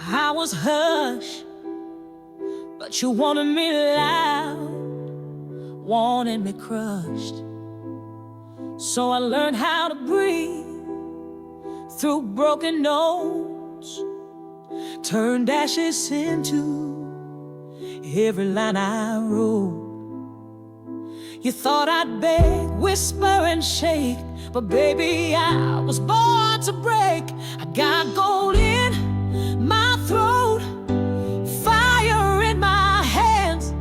I was hush, but you wanted me loud, wanted me crushed. So I learned how to breathe through broken notes, turned ashes into every line I wrote. You thought I'd beg, whisper and shake, but baby, I was born to break. I got gold in my throat, fire in my hands.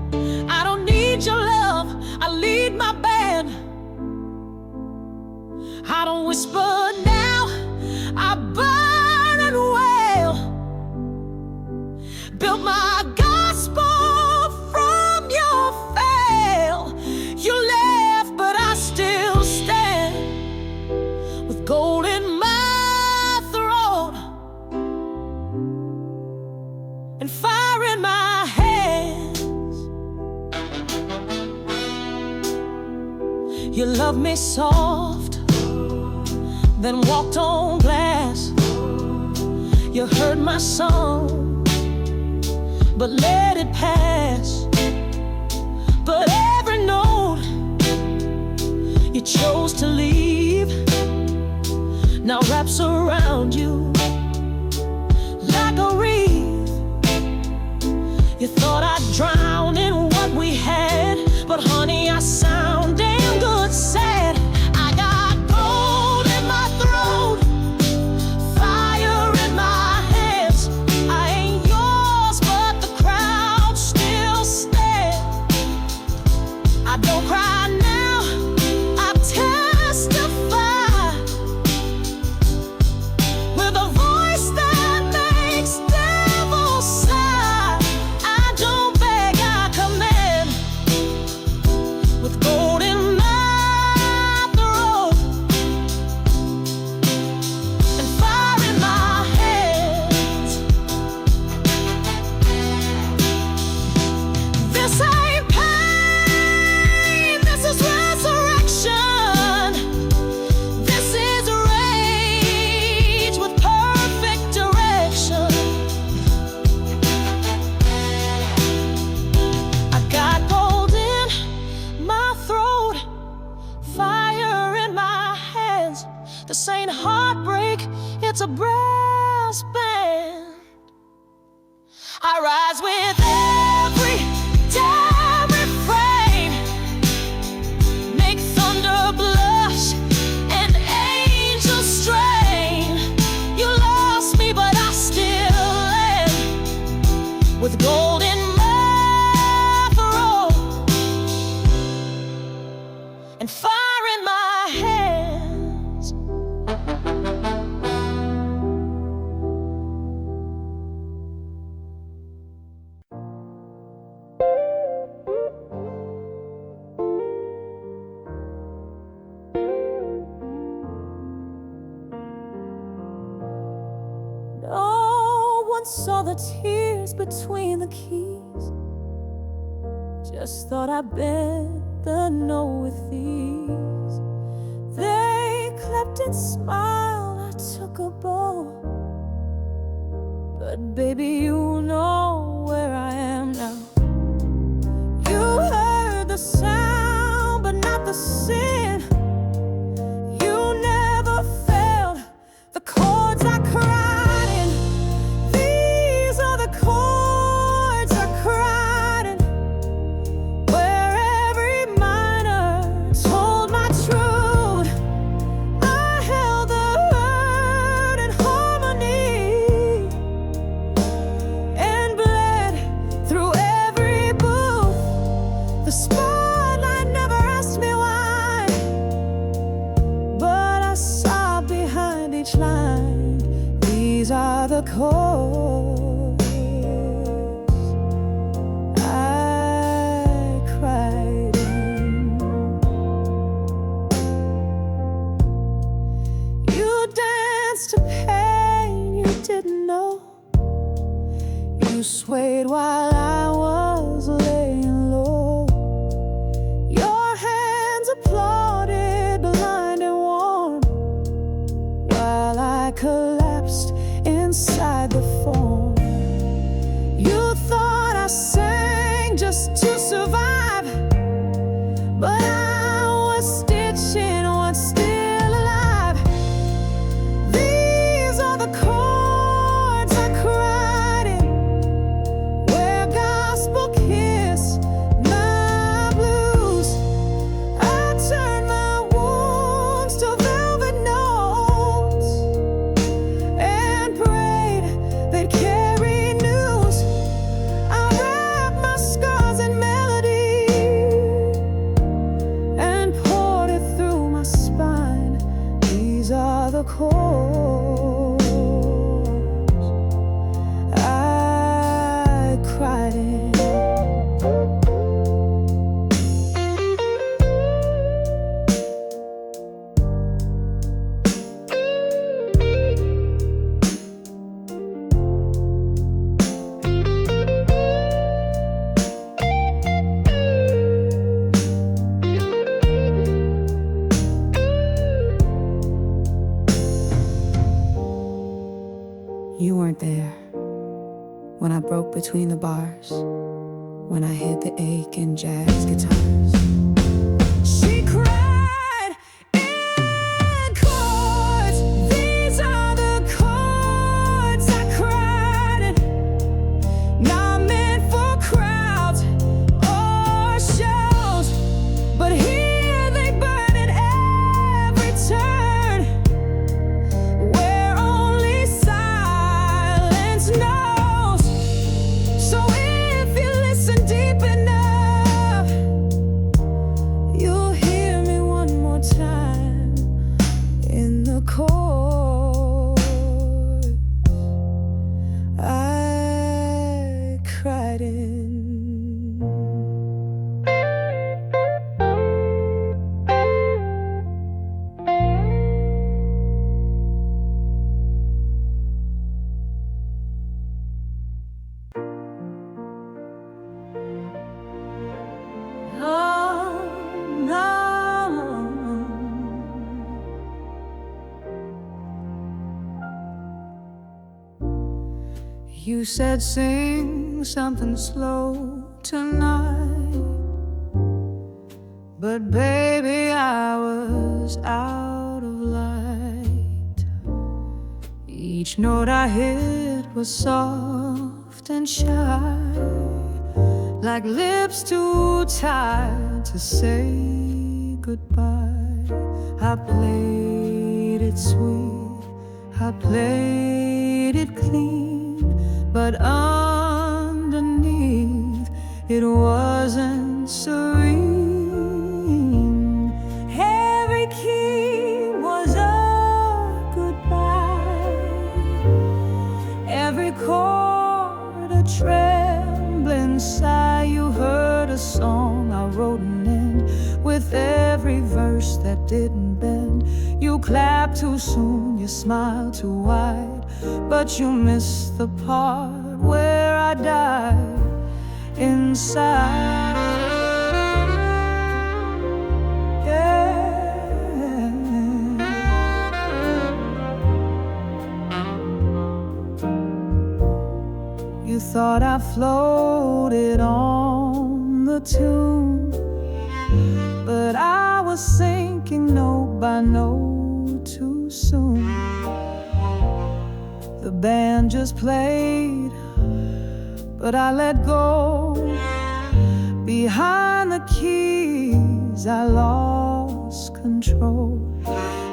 I don't need your love, I lead my band. I don't whisper now, I burn and wail. Built my gospel from your fail. You left, but I still stand with gold in my throat and fire in my hands. You loved me soft, then walked on glass. You heard my song, but let it pass. But every note you chose to leave now wraps around you like a wreath. You thought I'd drown in what we had, but honey, I sound damn good sad. I got gold in my throat, fire in my hands. I ain't yours, but the crowd still stands. I don't cry now, I testify with a voice that makes devils sigh. I don't beg, I command with gold in my throat and fire in my hands. This ain't pain, this is resurrection. This is rage with perfect direction. I got gold in my throat, fire in my hands. This ain't heartbreak, it's a brass band. I rise with every damn refrain, make thunder blush and angels strain. You lost me, but I still am with gold in my throat and fire in my hands. No one saw the tears between the keys. Just thought I'd bend the note with these. They clapped and smiled, I took a bow. But baby, you know where I am now. You heard the sound, but not the sin. You never felt the chords I cried in. These are the chords I cried in, where every minor told my truth. I held the hurt in harmony and bled through every booth. The spotlight never asked me why, but I saw behind each line. These are the chords I cried in. You danced to pain you didn't know. You swayed while I was laying low. Your hands applauded, blind and warm, while I collapsed inside the phone. when I broke between the bars, when I hid the ache in jazz guitars. She cried in chords. These are the chords I cried in, not meant for crowds or shows, but here they burn at every turn, where only silence knows. So if you listen deep enough, you'll hear me one more time in the chord I cried in. You said sing something slow tonight, but baby, I was out of light. Each note I hit was soft and shy, like lips too tired to say goodbye. I played it sweet, I played it clean, but underneath it wasn't serene. Every key was a goodbye, every chord a trembling sigh. You heard a song I wrote and end with every verse that didn't bend. You clapped too soon, you smiled too wide, but you missed the part where I died inside. Yeah. You thought I floated on the tune, but I was sinking note by note too soon. The band just played, but I let go. Behind the keys I lost control.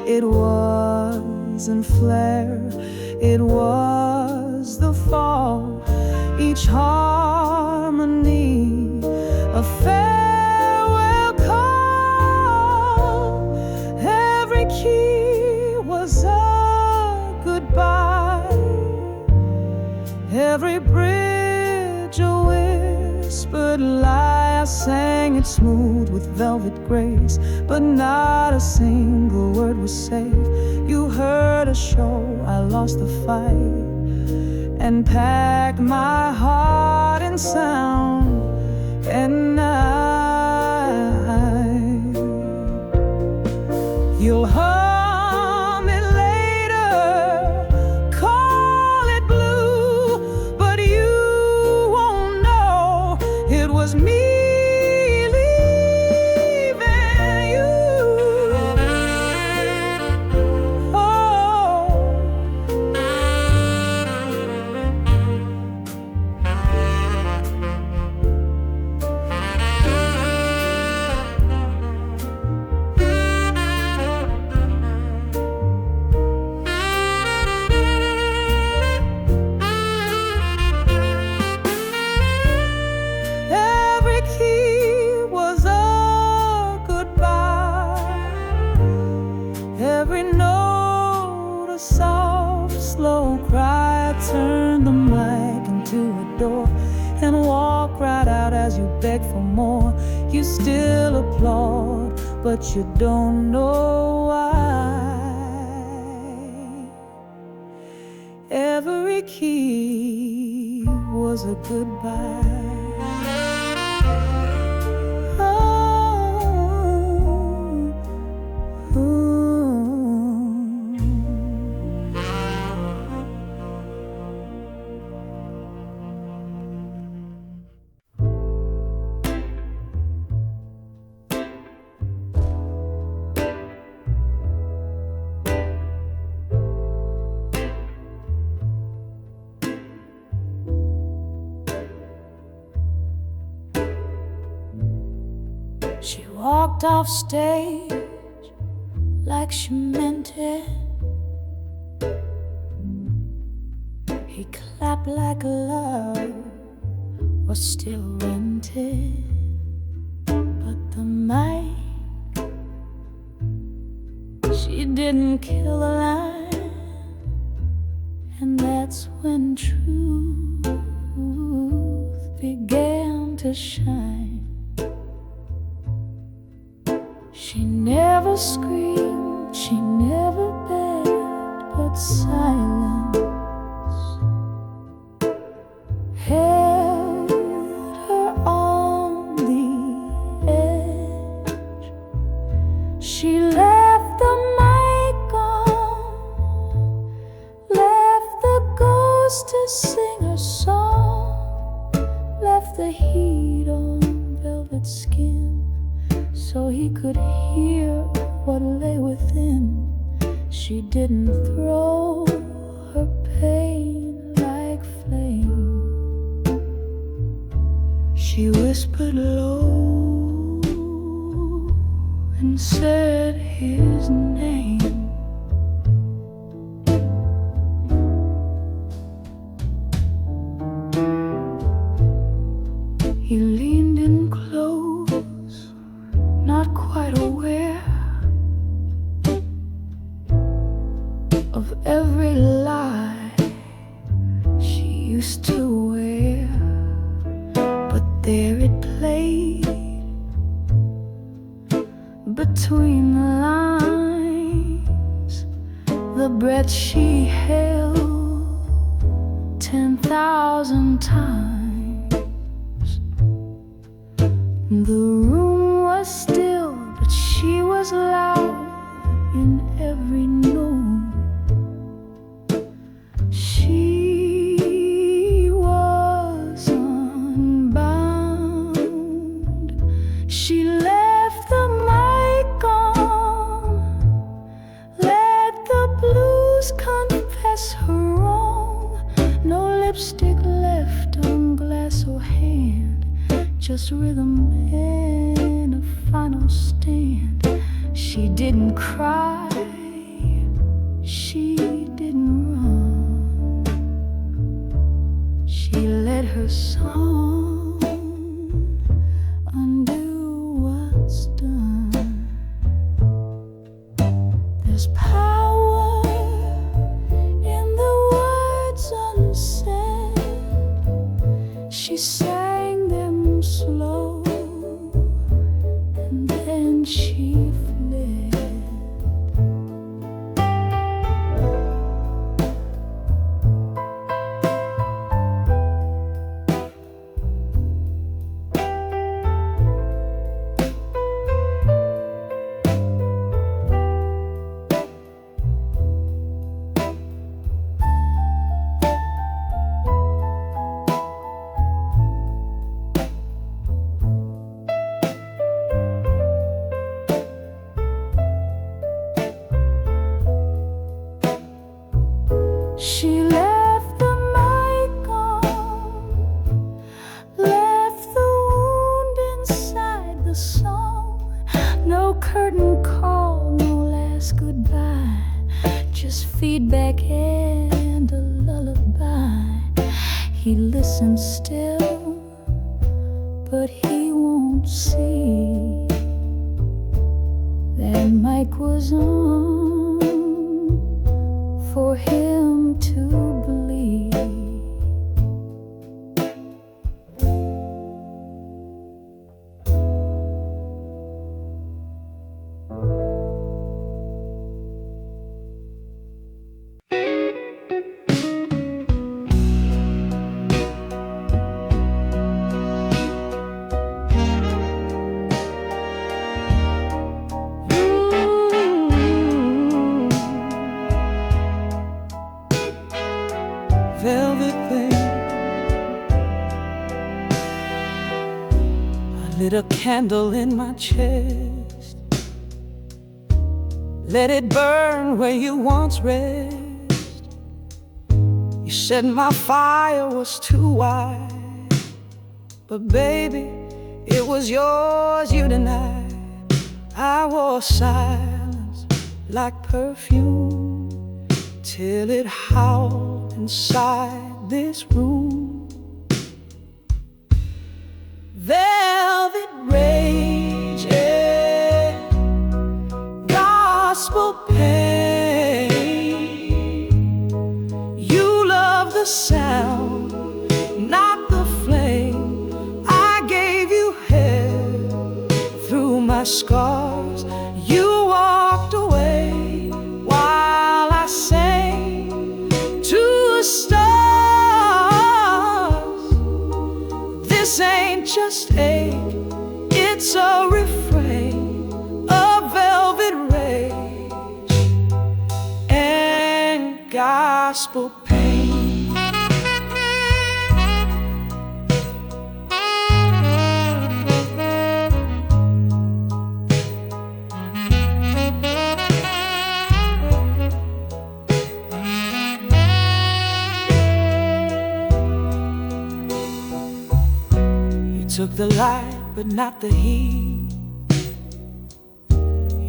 It wasn't flair, it was the fall. Each harmony a farewell call. Every key was a goodbye, every bridge a whispered lie. I sang it smooth with velvet grace, but not a single word was safe. You heard a show, I lost the fight, and packed my heart in sound and night. You'll hum it later, call it blue, but you won't know it was me leaving you. Every key was a goodbye, every note a soft, slow cry. I turned the mic into a door and walk right out as you beg for more. You still applaud, but you don't know why. Every key was a goodbye. walked off stage like she meant it. He clapped like love was still rented. But the mic, she didn't kill a line. And that's when truth began to shine. She never screamed, she never begged, but silence held her on the edge. She left the mic on, left the ghost to sing her song, left the heat on velvet skin so he could hear what lay within. She didn't throw her pain like flame. She whispered low and said his name. He leaned in close, not quite aware of every lie she used to wear. But there it played between the lines, the breath she held 10,000 times. The room was still, but she was loud in every note. She was unbound. She left the mic on, let the blues confess her wrong. No lipstick left on glass or hand, just rhythm and a final stand. She didn't cry, she didn't run. She let her song undo what's done. There's power in the words unsaid. She sang them slow, and then she fled. She left the mic on, left the wound inside the song. No curtain call, no last goodbye, just feedback and a lullaby. He listens still, but he won't see that mic was on for him to believe. Velvet thing, I lit a candle in my chest, let it burn where you once rest. You said my fire was too wide, but baby, it was yours you denied. I wore silence like perfume till it howled inside this room. Velvet rage, gospel pain. You love the sound, not the flame. I gave you hell through my scars. You walked away while I sang to the stars. This ain't just ache, it's a refrain of velvet rage and gospel pain. Took the light, but not the heat.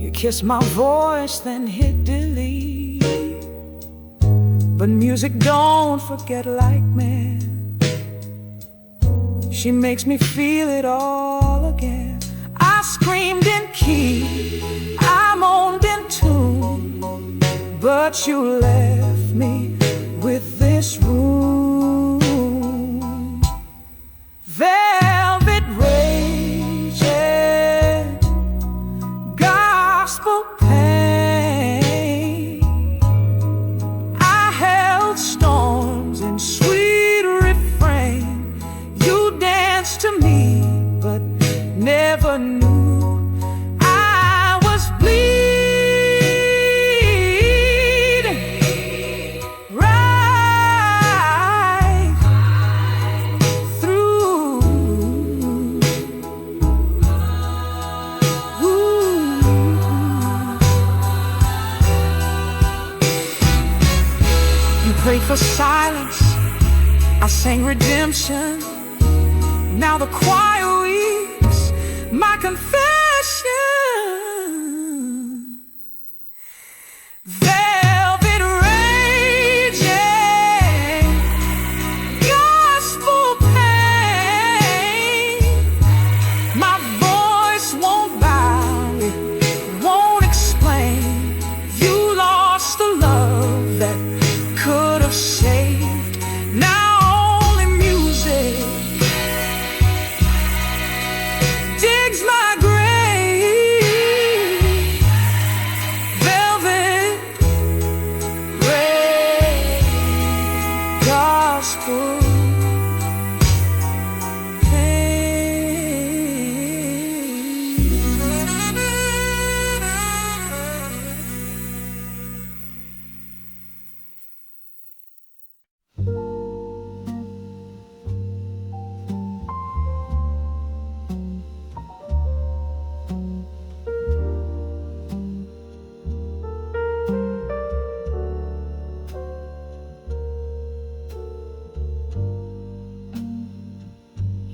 You kissed my voice, then hit delete. But music don't forget like man. She makes me feel it all again. I screamed in key, I moaned in tune, but you left me with this room. Velvet rage, gospel pain. I held storms in sweet refrain. You danced to me, but never knew I was bleeding right through. You prayed for silence, I sang redemption. Now the choir reads my confession. Velvet rage, gospel pain. My voice won't bow, it won't explain. You lost the love that could have saved. Now only music digs my grave. Velvet rage, gospel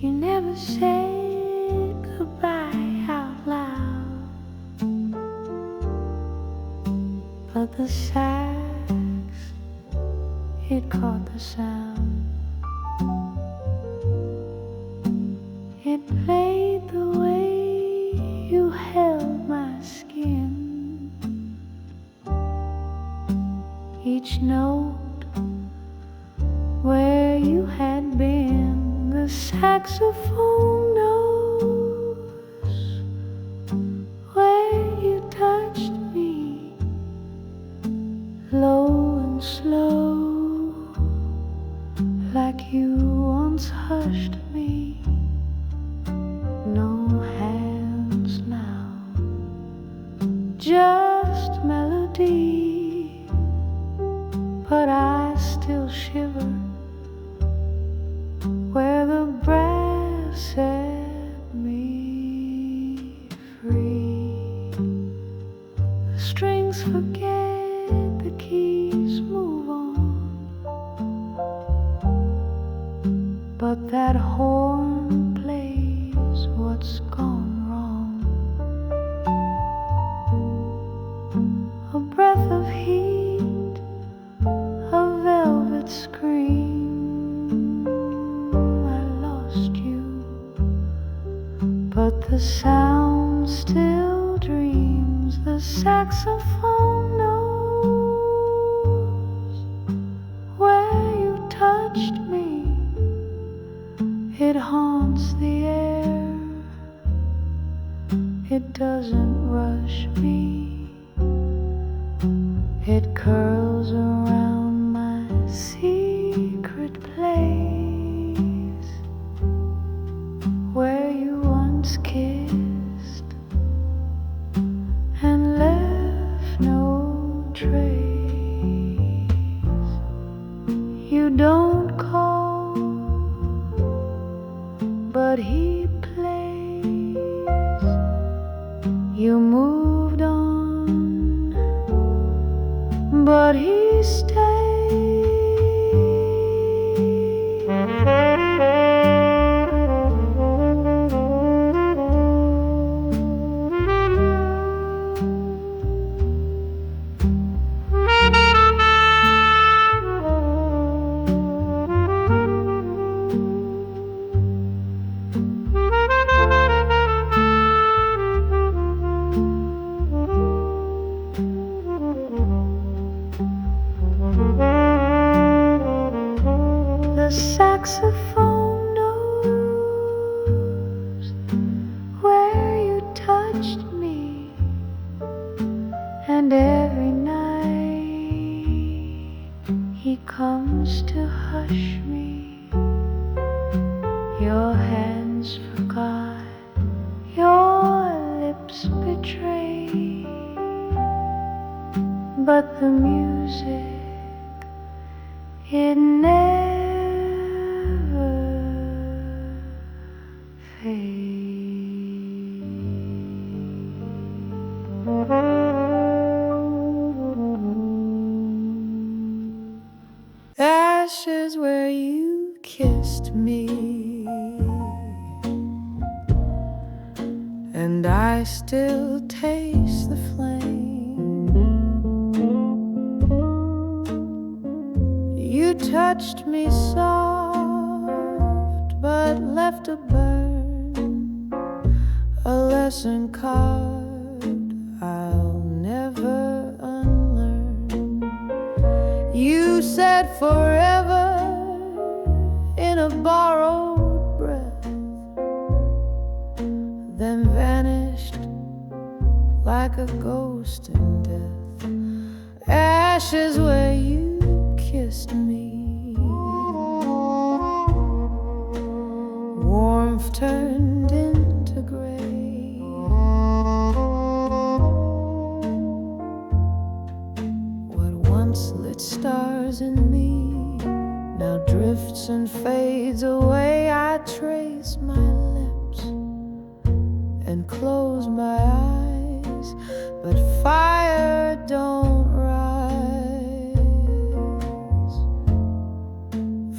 You never said goodbye out loud, but the sax, it caught the sound. It played the way you held my skin. Each note where you had been. The saxophone knows where you touched me, low and slow, like you once hushed me. No hands now, just melody, but I still shiver where the brass set me free. The strings forget, the keys move on, but that horn plays what's gone wrong. The sound still dreams, the saxophone knows where you touched me. It haunts the air, it doesn't rush me. It curls around my secret place, where you once kissed and left no trace. You don't call, but he plays. You moved on, but he stays. The saxophone knows where you touched me, and every night he comes to hush me. Your hands forgot, your lips betray, but the music, it never ashes where you kissed me, and I still taste the flame. You touched me soft, but left a burn, a lesson carved I'll never unlearn. You said forever in a borrowed breath, then vanished like a ghost in death. Ashes where you kissed me, warmth turned into gray. What once lit stars in me now drifts and fades away. I trace my lips and close my eyes, but fire don't rise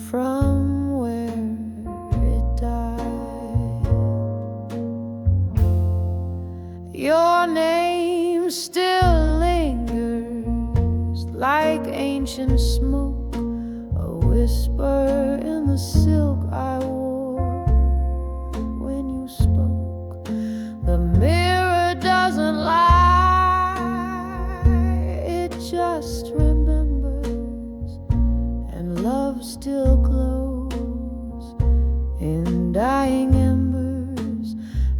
from where it died. Your name still lingers like ancient smoke, a whisper in the silk I wore when you spoke. The mirror doesn't lie, it just remembers, and love still glows in dying embers.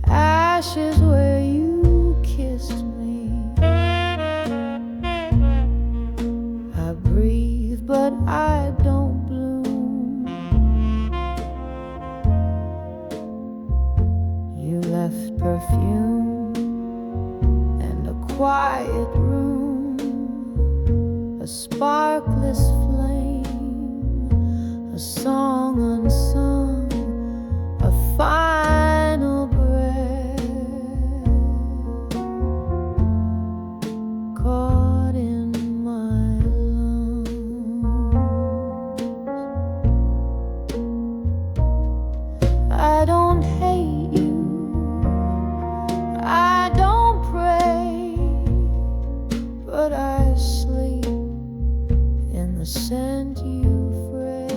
Ashes where you kissed me. I breathe, but I don't bloom. You left perfume and a quiet room, a sparkless flame, a song unsung, a final breath caught in my lungs. I don't hate you, I don't pray, but I sleep in the scent you fray.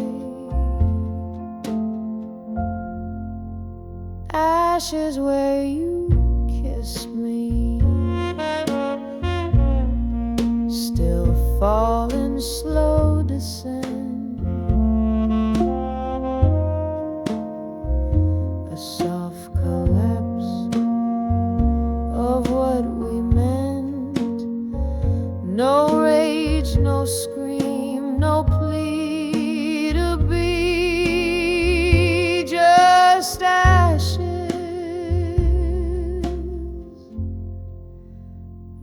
ashes where you kissed me, still fall in slow descent. A soft collapse of what we meant. No rage, no scream, no plea to be, just ashes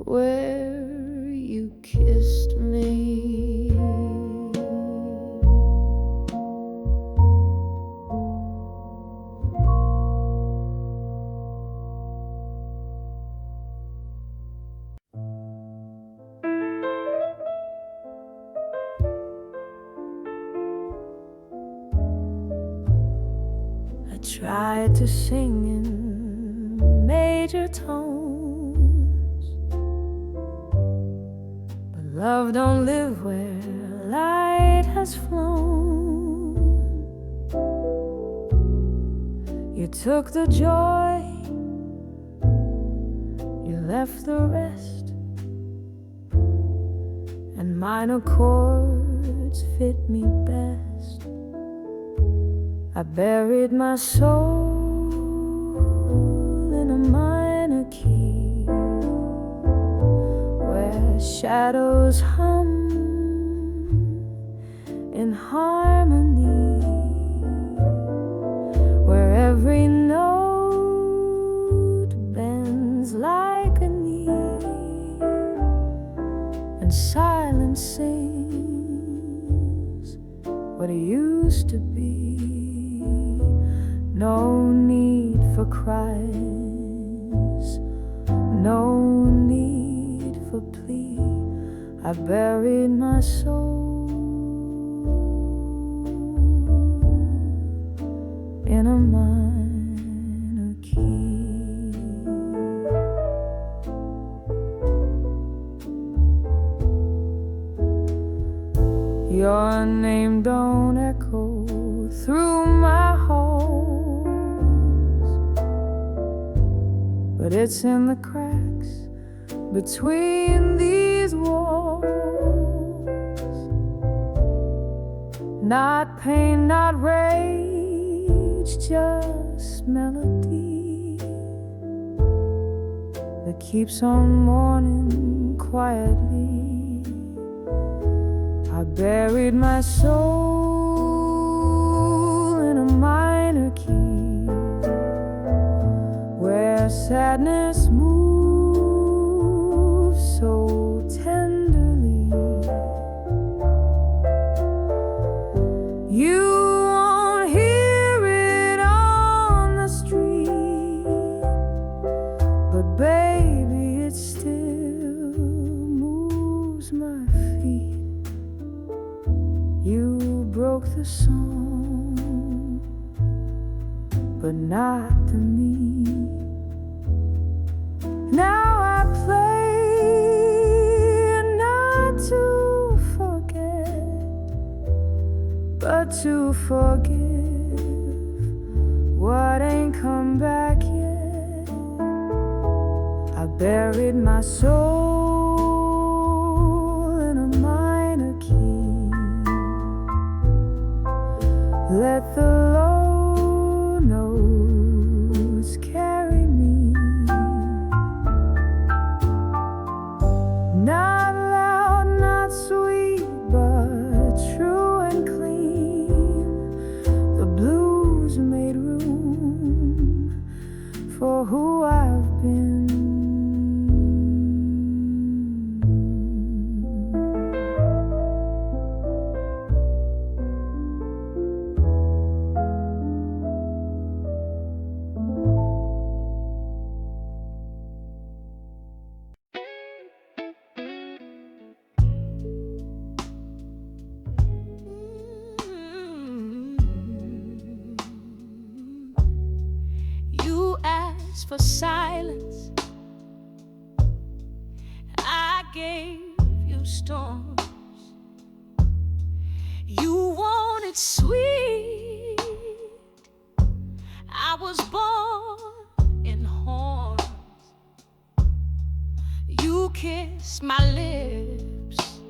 where you kissed me. I tried to sing in major tones, but love don't live where light has flown. You took the joy, you left the rest, and minor chords fit me best. I buried my soul in a minor key, where shadows hum in harmony, where every note bends like a knee, and silence sings what it used to be. No need for cries, no need for plea. I buried my soul in a minor key. Your name don't echo through my halls, but it's in the cracks between these walls. Not pain, not rage, just melody that keeps on mourning quietly. I buried my soul in a minor key, where sadness moves so tenderly. You won't hear it on the street, but baby, it still moves my feet. You broke the song, but not to me. Now I play not to forget, but to forgive what ain't come back yet. I buried my soul in a minor key. Let the low notes carry me, not loud, not sweet, but true and clean. The blues made room for who I've been. For silence, I gave you storms. You wanted sweet. I was born kiss my lips,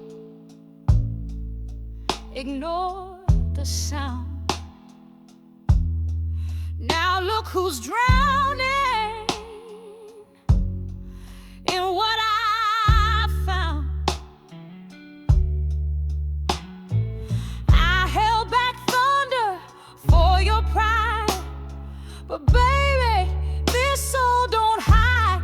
ignore the sound. Now look who's drowning in what I found. I held back thunder for your pride, but baby, this soul don't hide.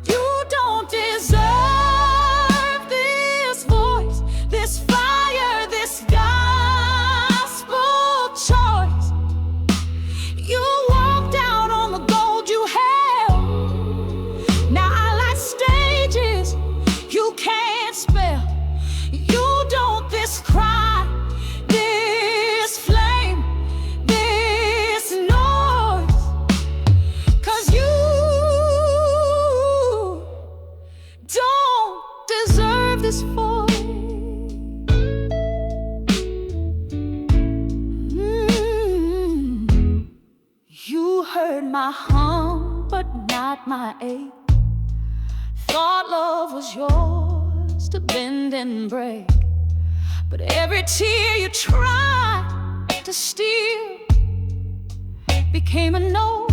You don't deserve this voice, this fire, this gospel choice. You walked out on the gold you held. Now I light stages you can't spell. You don't this cry, this flame, this noise, 'cause you don't deserve this voice. You heard my hum, but not my ache. Thought love was yours to bend and break, but every tear you tried to steal became a note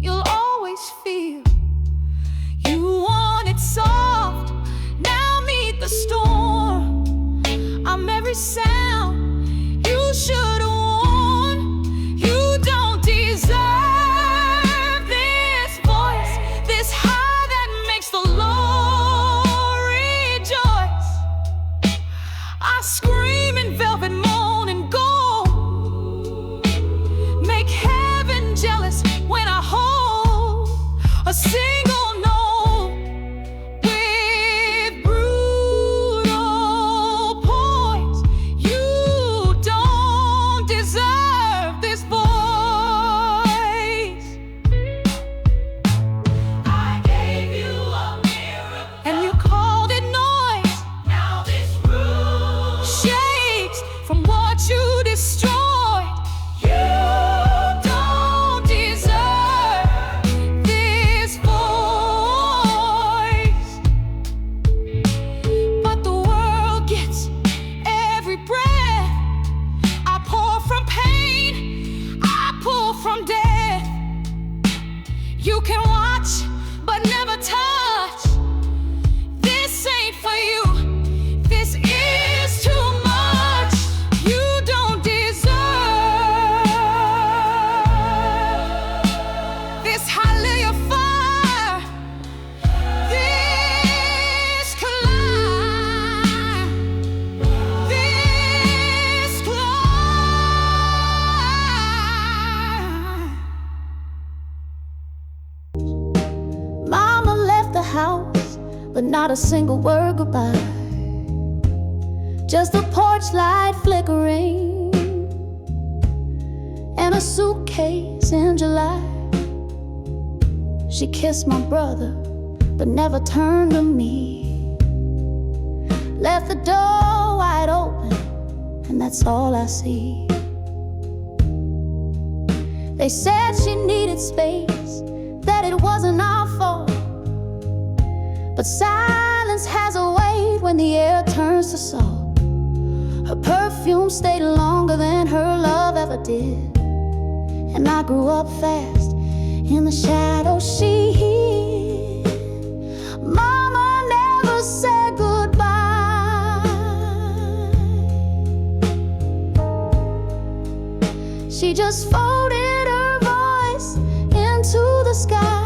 you'll always feel. You want it soft, now meet the storm. I'm every sound you should have worn. You don't deserve this voice, this high that makes the Lord rejoice. I scream in velvet, moan and gold, make heaven jealous when I hold a single note with brutal poise. You don't deserve this voice. I gave you a mirror and you called it noise. Now this room shakes from what you destroyed. You don't deserve this voice. But the world gets every breath. I pour from pain, I pull from death. You can watch, but never touch. This ain't for you, this is too much. You don't deserve this hallelujah fire, this climb, this climb. Mama left the house, but not a single word goodbye. Just the porch light flickering and a suitcase in July. She kissed my brother, but never turned to me. Left the door wide open, and that's all I see. They said she needed space, that it wasn't our fault. But silence has a weight when the air turns to salt. Her perfume stayed longer than her love ever did, and I grew up fast in the shadows she hid. Mama never said goodbye. She just folded her voice into the sky.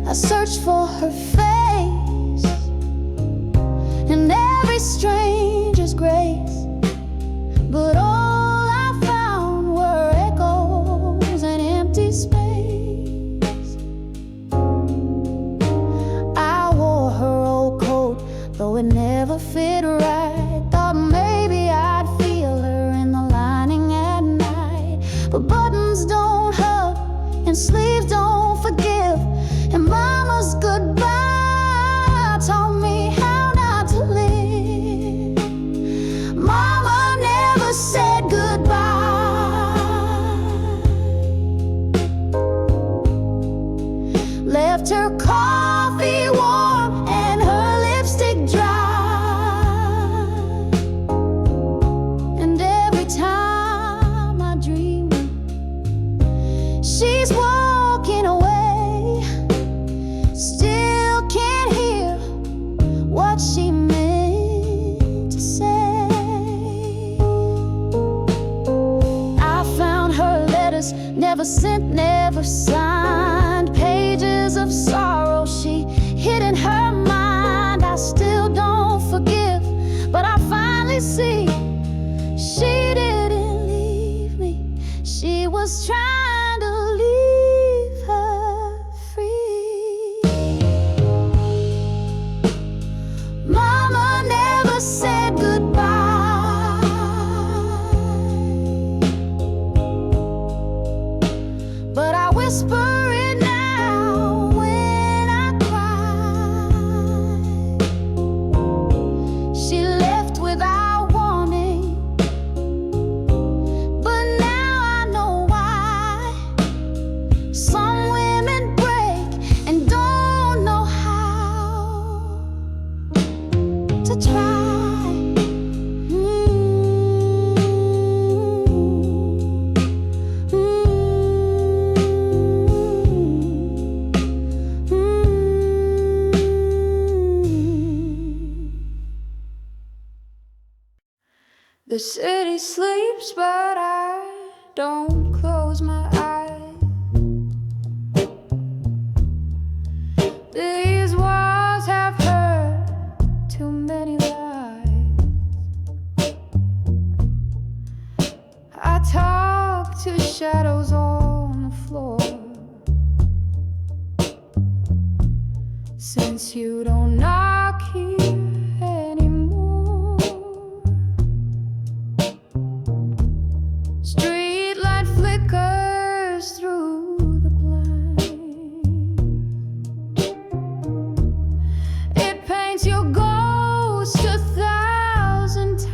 I searched for her face in every stranger's grace, but all I found were echoes and empty space. I wore her old coat, though it never fit right. Thought maybe I'd feel her in the lining at night, but buttons don't hug and sleeves don't forgive. And mama's goodbye taught me how not to live. Mama never said goodbye. letters, never sent, never signed. Pages of sorrow she hid in her mind. I still don't forgive, but I finally see she didn't leave me. She was trying to leave her free. Mama never said goodbye, but I whisper it now when I cry. She left without warning, but now I know why. Some women break and don't know how to try. The city sleeps, but I don't close my eyes. These walls have heard too many lies. I talk to shadows on the floor. Since you don't knock here anymore, streetlight flickers through the blinds. It paints your ghost 1,000 times.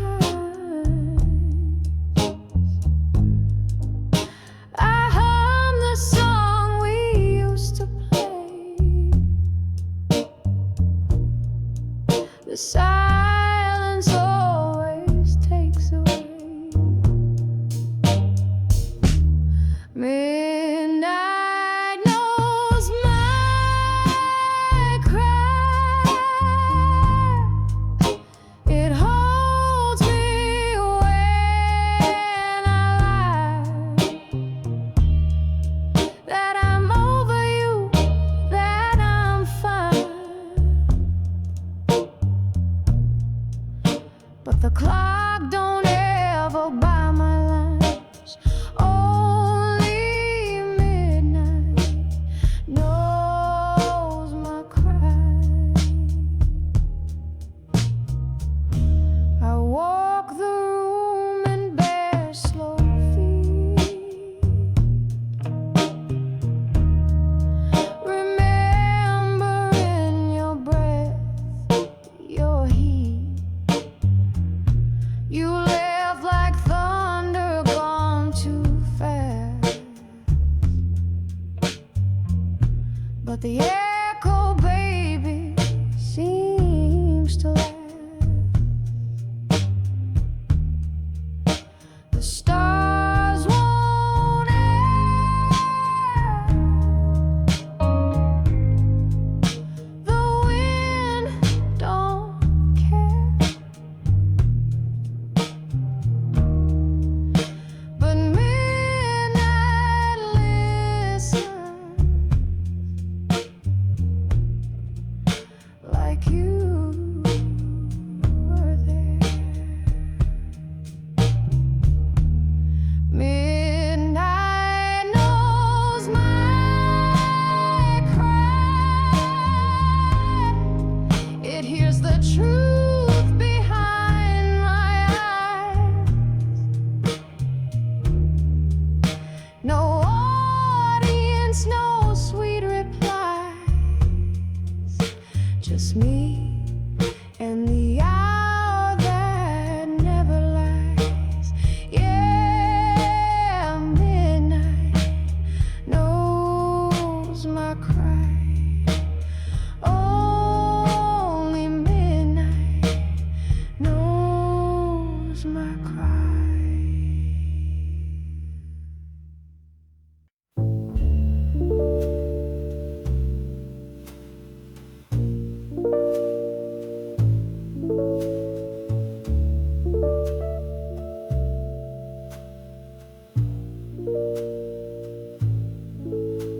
I hum the song we used to play. The silence always takes away. Midnight knows my cry. It holds me when I lie. That I'm over you, that I'm fine. But the clock don't ever buy my lunch. Only midnight knows my cry. I walk the room in bare slow feet, remembering your breath, your heat. You left like thunder gone too fast, but the echo, baby, seems to last. The stars won't end, the wind don't care. But midnight listens like you were there.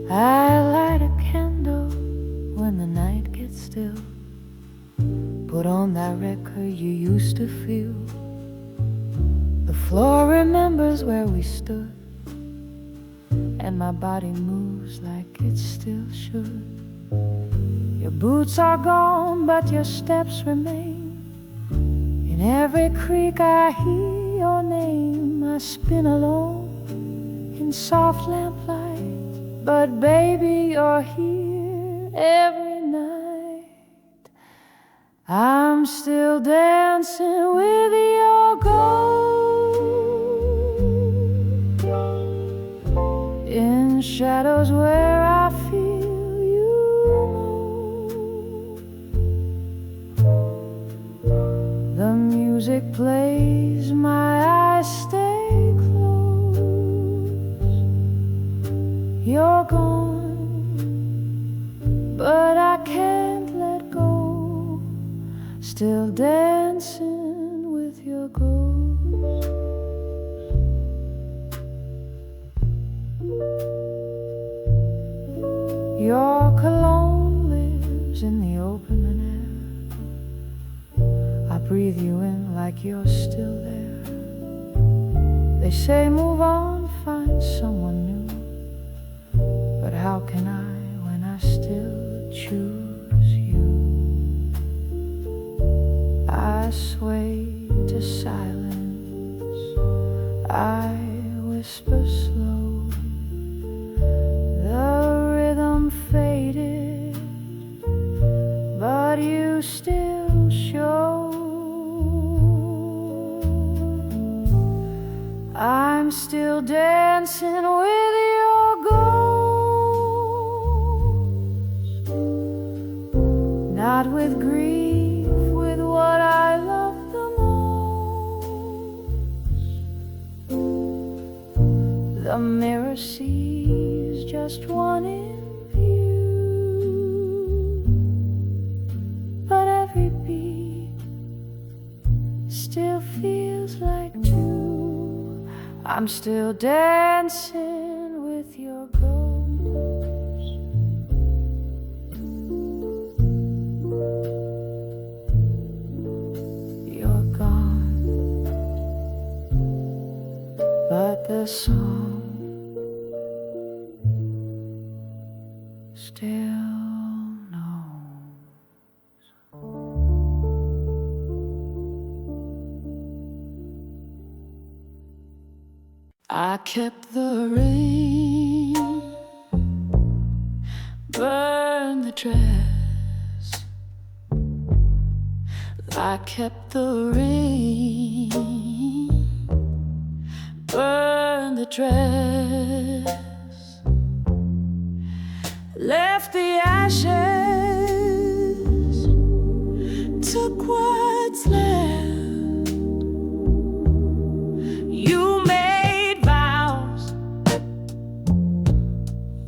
I light a candle when the night gets still. Put on that record you used to feel. The floor remembers where we stood, and my body moves like it still should. Your boots are gone, but your steps remain. In every creak I hear your name. I spin alone in soft lamplight, but baby, you're here every night. I'm still dancing with your ghost in shadows where I feel you move. The music plays, my eyes stay closed. You're gone, but I can't let go. Still dancing with your ghost. Your cologne lives in the open air. I breathe you in like you're still there. They say move on, find someone new, but how can I when I still choose you? I sway to silence, I whisper slow. The rhythm faded, but you still show. I'm still dancing with your ghost, not with grief, with what I love the most. The mirror sees just one in view, but every beat still feels like two. I'm still dancing with your ghost. You're gone, but the song still knows. I kept the rain, burned the dress. I kept the rain, burned the dress. Left the ashes, took what's left. You made vows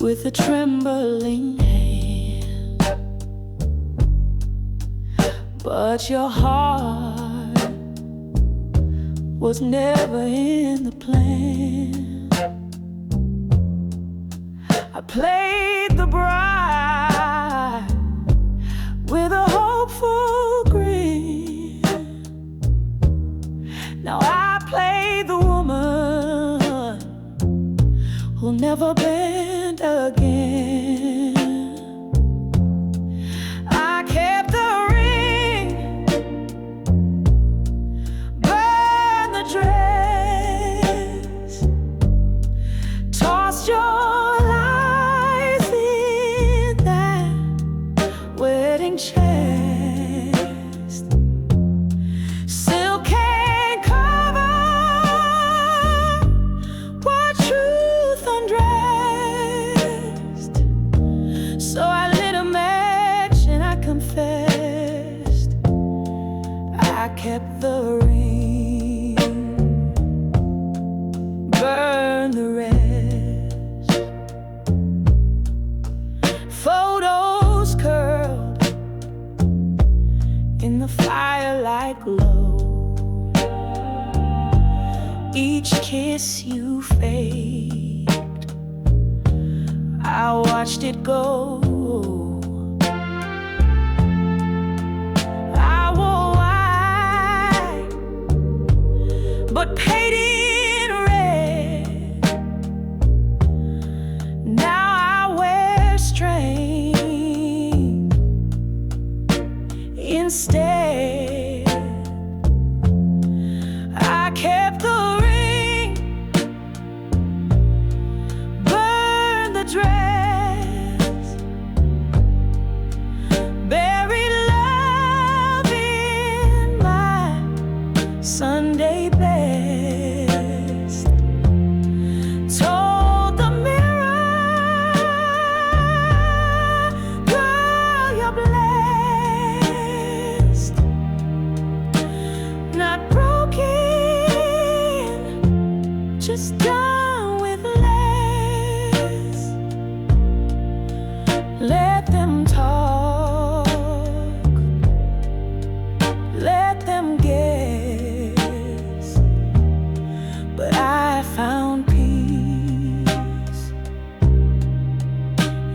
with a trembling hand, but your heart was never in the plan. I played the bride with a hopeful grin. Now I play the woman who'll never bend again. I kept the ring, burned the dress, tossed your chest. Silk can't cover what truth undressed. So I lit a match and I confessed. I kept the ring, burned the rest. Photos curled in the firelight glow. Each kiss you faked, I watched it go. I wore white, but paid in red. Now I wear strength instead. I kept the ring, burned the dress, buried love in my Sunday best. Told the mirror, girl, you're blessed. Not broken, just done with less. Let them talk, let them guess, but I found peace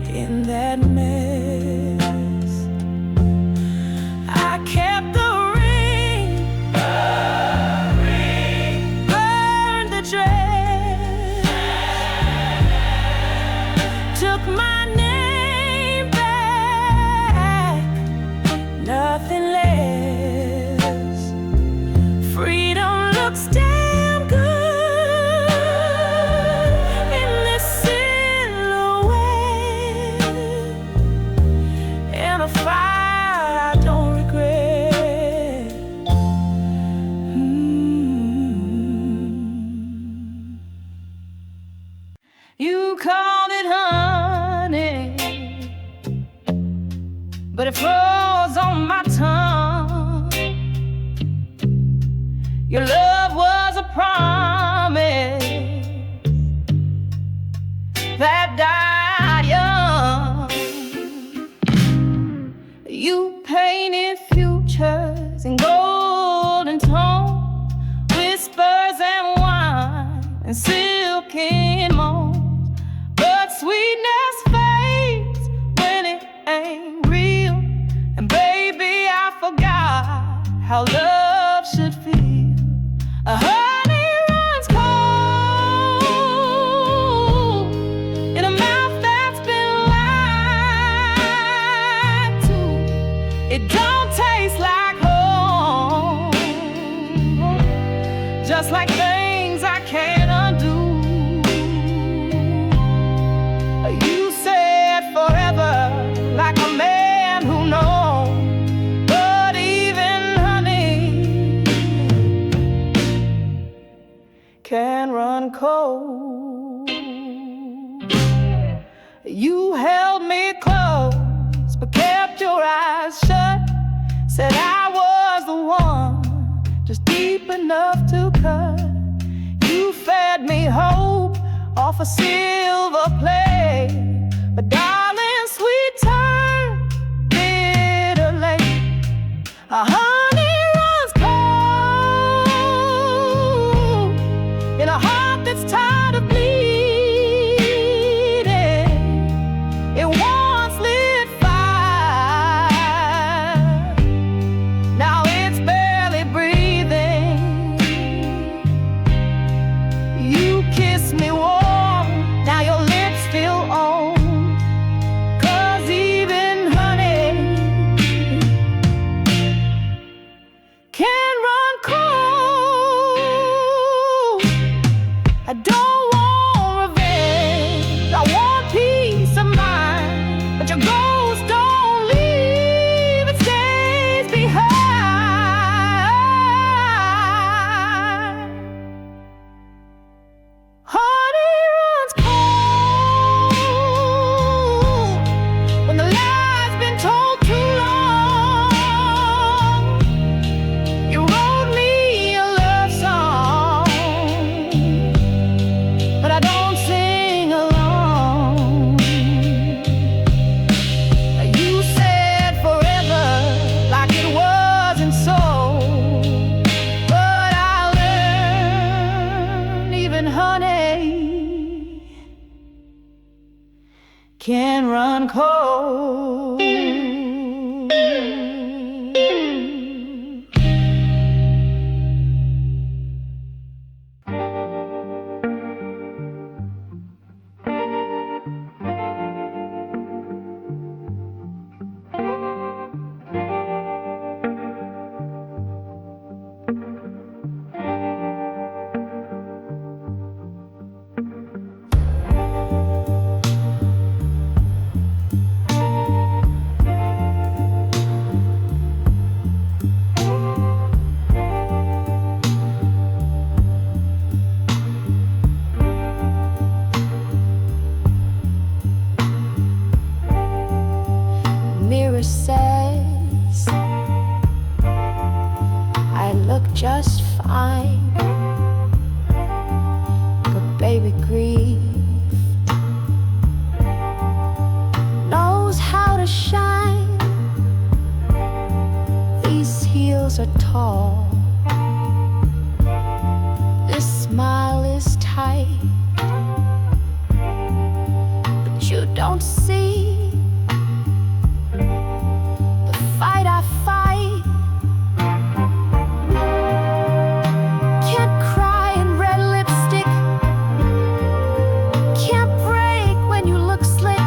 in that mess. I kept the ring, burned the dress, took my name back, nothing less. Freedom looks damn good in this silhouette, and a fire I don't regret. You called it honey, but it froze on my tongue. Your love was a promise that died young. You painted futures in golden tone, whispers and wine and silken moans. But sweetness fades when it ain't real, and baby, I forgot how love should feel. A honey runs cold in a mouth that's been lied to. It don't taste like home, just like things I can't undo. You said forever, like a man who knows, but even honey can run cold. You held me close, but kept your eyes shut. Said I was the one, just deep enough to cut. You fed me hope off a silver plate, but darling, sweet turn bitter late. A honey runs cold in a heart that's tired of bleeding. It once lit fire, now it's barely breathing. You kiss me warm, now your lips feel on. 'Cause even honey can run cold. I don't want revenge, I want peace of mind. But your ghost don't leave, it stays behind. Honey runs cold when the lie's been told too long. You wrote me a love song, but I don't sing along. You said forever, like it wasn't so. But I learned even honey can run cold. Says I look just fine, but baby grief knows how to shine. These heels are tall, this smile is tight, but you don't see fight I fight. Can't cry in red lipstick, can't break when you look slick.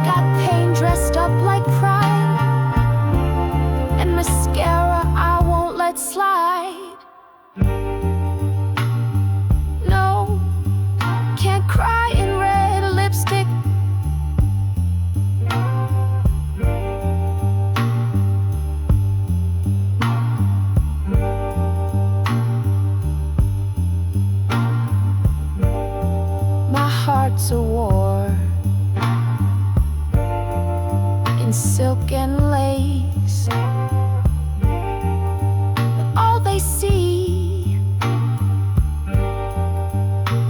Got pain dressed up like pride, and mascara I won't let slide. No, can't cry in red lipstick. Heart's a war in silk and lace, but all they see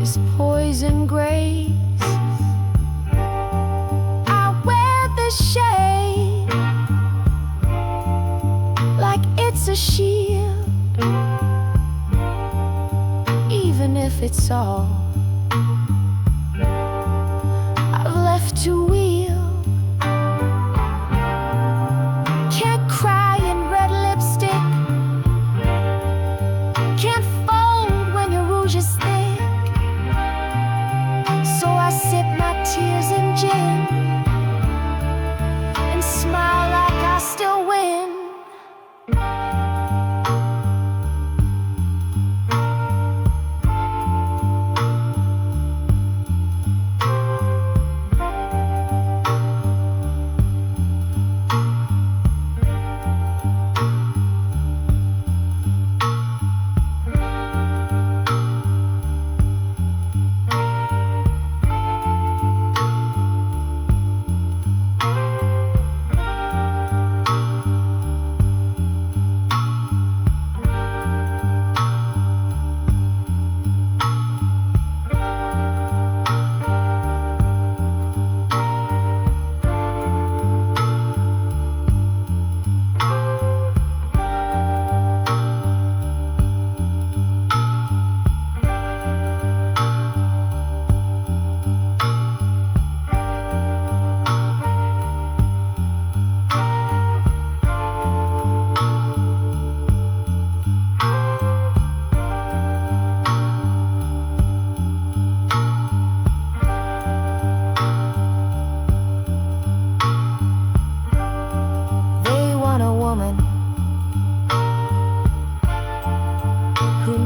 is poison grace. I wear this shade like it's a shield, even if it's all to wield. Can't cry in red lipstick, can't fold when your rouge is thick. So I sip my tears in gin and smile like I still win.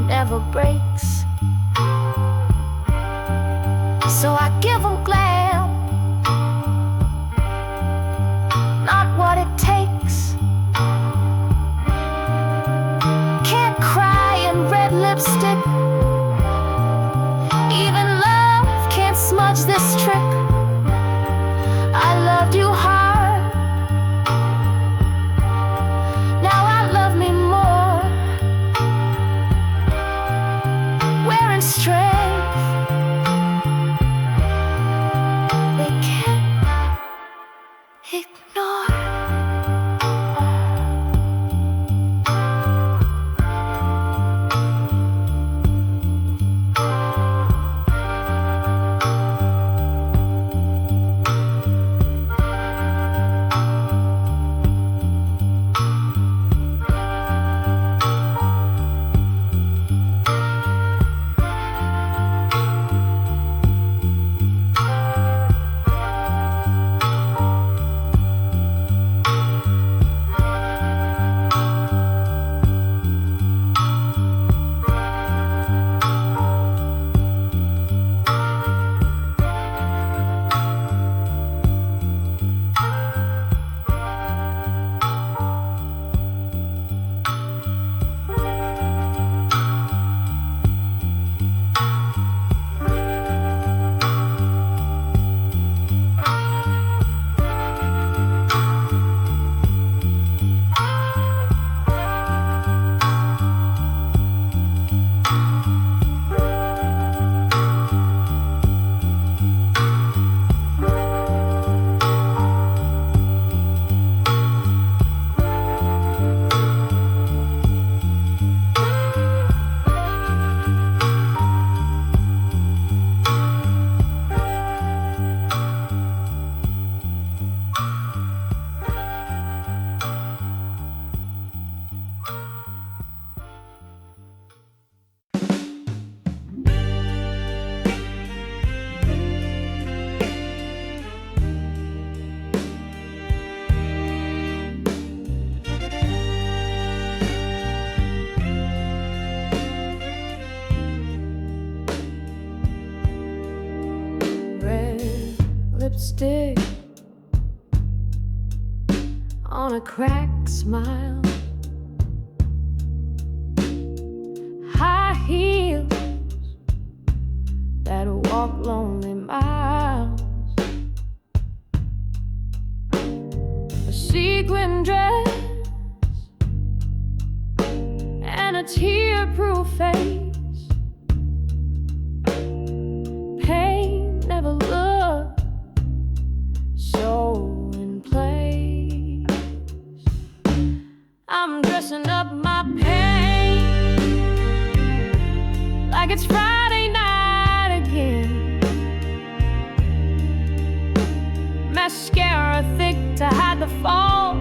Never breaks, so I give them glam, not what it takes. Can't cry in red lipstick, even love can't smudge this trick. I loved you hard, now I love me more. Wearing strength lipstick on a cracked smile, high heels that walk lonely miles, a sequin dress and a tear-proof face. Pain never looked so in place. I'm dressing up my pain like it's Friday night again. Mascara thick to hide the fall,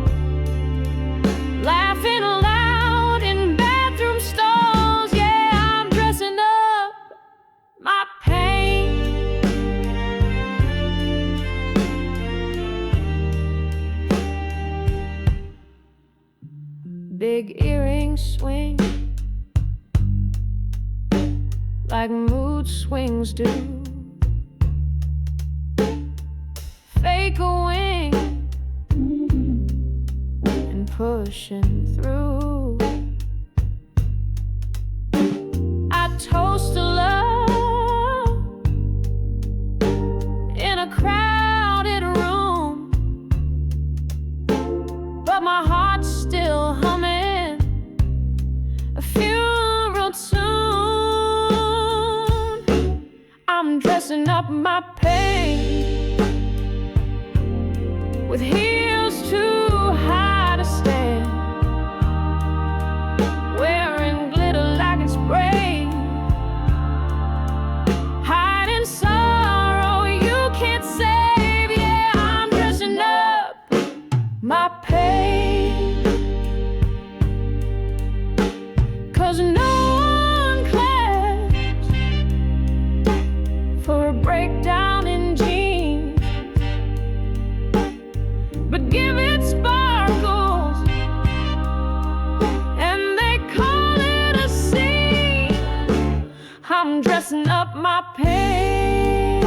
laughing loud in bathroom stalls. Yeah, I'm dressing up my pain. Big earrings swing like mood swings do. Fake a wing and pushing through. I toast to love in a crowded room, but my heart's still humming a funeral tune. I'm dressing up my pain with heels too high to stand, wearing glitter like it's brave, hiding sorrow you can't save. Yeah, I'm dressing up my pain, 'cause no one claps for a breakdown in jeans, but give it sparkles and they call it a scene. I'm dressing up my pain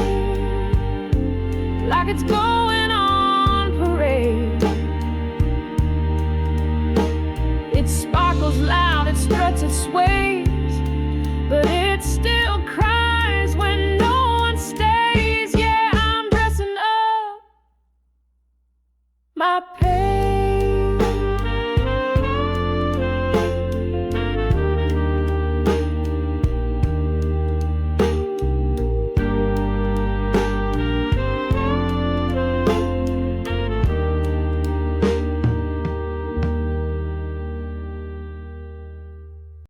like it's going on parade. It sparkles loud, it struts, it sways, but it still cries when no one stays. Yeah, I'm dressing up my pain.